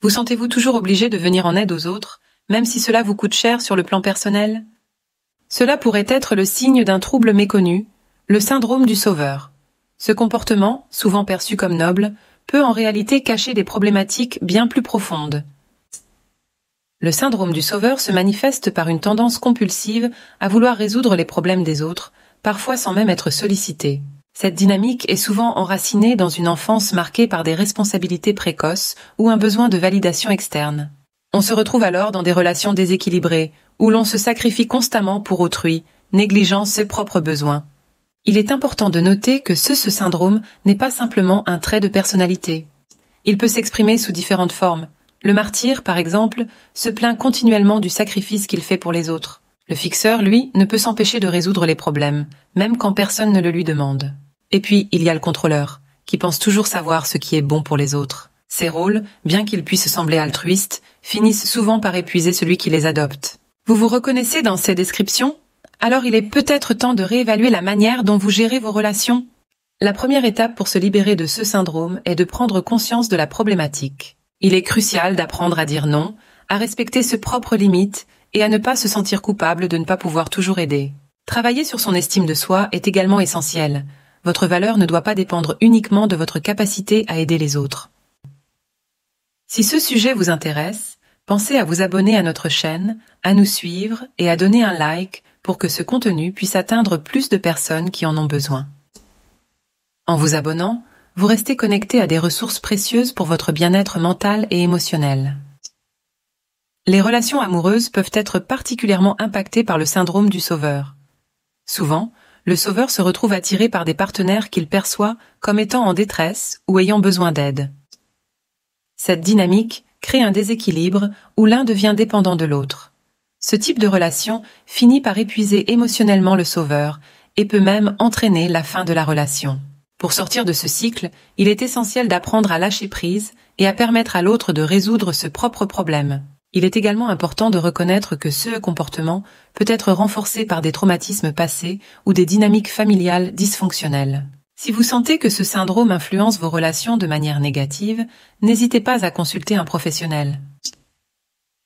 Vous sentez-vous toujours obligé de venir en aide aux autres, même si cela vous coûte cher sur le plan personnel? Cela pourrait être le signe d'un trouble méconnu, le syndrome du sauveur. Ce comportement, souvent perçu comme noble, peut en réalité cacher des problématiques bien plus profondes. Le syndrome du sauveur se manifeste par une tendance compulsive à vouloir résoudre les problèmes des autres, parfois sans même être sollicité. Cette dynamique est souvent enracinée dans une enfance marquée par des responsabilités précoces ou un besoin de validation externe. On se retrouve alors dans des relations déséquilibrées, où l'on se sacrifie constamment pour autrui, négligeant ses propres besoins. Il est important de noter que ce syndrome n'est pas simplement un trait de personnalité. Il peut s'exprimer sous différentes formes. Le martyr, par exemple, se plaint continuellement du sacrifice qu'il fait pour les autres. Le fixeur, lui, ne peut s'empêcher de résoudre les problèmes, même quand personne ne le lui demande. Et puis, il y a le contrôleur, qui pense toujours savoir ce qui est bon pour les autres. Ces rôles, bien qu'ils puissent sembler altruistes, finissent souvent par épuiser celui qui les adopte. Vous vous reconnaissez dans ces descriptions? Alors il est peut-être temps de réévaluer la manière dont vous gérez vos relations. La première étape pour se libérer de ce syndrome est de prendre conscience de la problématique. Il est crucial d'apprendre à dire non, à respecter ses propres limites et à ne pas se sentir coupable de ne pas pouvoir toujours aider. Travailler sur son estime de soi est également essentiel. Votre valeur ne doit pas dépendre uniquement de votre capacité à aider les autres. Si ce sujet vous intéresse, pensez à vous abonner à notre chaîne, à nous suivre et à donner un like pour que ce contenu puisse atteindre plus de personnes qui en ont besoin. En vous abonnant, vous restez connecté à des ressources précieuses pour votre bien-être mental et émotionnel. Les relations amoureuses peuvent être particulièrement impactées par le syndrome du sauveur. Souvent, le sauveur se retrouve attiré par des partenaires qu'il perçoit comme étant en détresse ou ayant besoin d'aide. Cette dynamique crée un déséquilibre où l'un devient dépendant de l'autre. Ce type de relation finit par épuiser émotionnellement le sauveur et peut même entraîner la fin de la relation. Pour sortir de ce cycle, il est essentiel d'apprendre à lâcher prise et à permettre à l'autre de résoudre ce propre problème. Il est également important de reconnaître que ce comportement peut être renforcé par des traumatismes passés ou des dynamiques familiales dysfonctionnelles. Si vous sentez que ce syndrome influence vos relations de manière négative, n'hésitez pas à consulter un professionnel.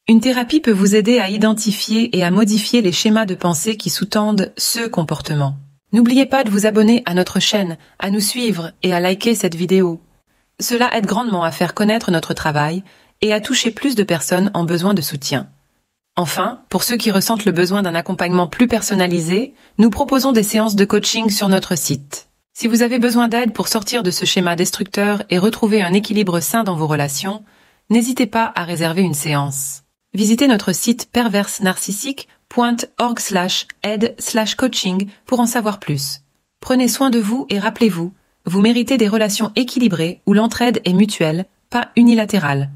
Une thérapie peut vous aider à identifier et à modifier les schémas de pensée qui sous-tendent ce comportement. N'oubliez pas de vous abonner à notre chaîne, à nous suivre et à liker cette vidéo. Cela aide grandement à faire connaître notre travail et à toucher plus de personnes en besoin de soutien. Enfin, pour ceux qui ressentent le besoin d'un accompagnement plus personnalisé, nous proposons des séances de coaching sur notre site. Si vous avez besoin d'aide pour sortir de ce schéma destructeur et retrouver un équilibre sain dans vos relations, n'hésitez pas à réserver une séance. Visitez notre site perversenarcissique.org/aide/coaching pour en savoir plus. Prenez soin de vous et rappelez-vous, vous méritez des relations équilibrées où l'entraide est mutuelle, pas unilatérale.